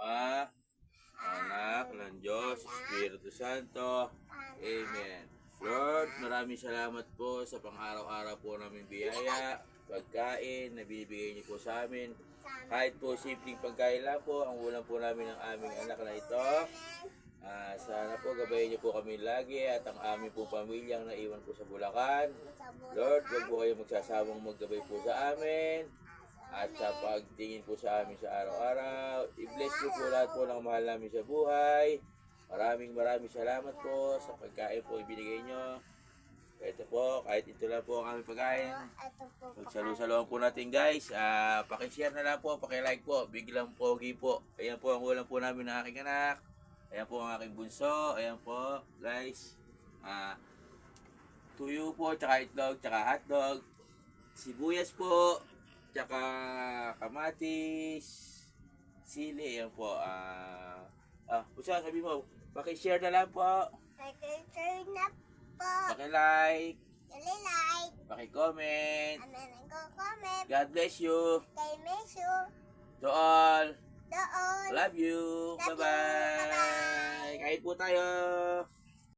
Ama, Anak ng Diyos, Espiritu Santo. Amen. Lord, maraming salamat po sa pang-araw-araw po namin biyaya, pagkain na binibigay niyo po sa amin. Kahit po simpleng pagkain lang po, ang ulam po namin ng aming anak na ito. Sana po gabayan niyo po kami lagi at ang aming po pamilyang naiwan po sa Bulacan. Lord, huwag po kayong magsasawang maggabay po sa amin at sa pagtingin po sa amin sa araw-araw. I-bless niyo po lahat po ng mahal namin sa buhay. Maraming salamat po sa pagkain po ibinigay niyo. Ito po, kahit ito lang po ang aming pagkain. Magsalu-saluhan po natin guys. Pakishare na lang po, pakilike po. Biglang pogi po. Ayan po ang ulam po namin ng aking anak. Ayan po ang aking bunso. Ayan po guys. Tuyo po, tsaka itlog, tsaka hotdog. Sibuyas po, tsaka kamatis. Sili. Ayan po. Busa, sabi mo, pakishare na lang po. Pakishare na po. Pakilike. Like. Pakicomment. Comment. God bless you. God bless you. To all. Doon. Love you. Love you. Bye-bye. Bye-bye. Kain po tayo.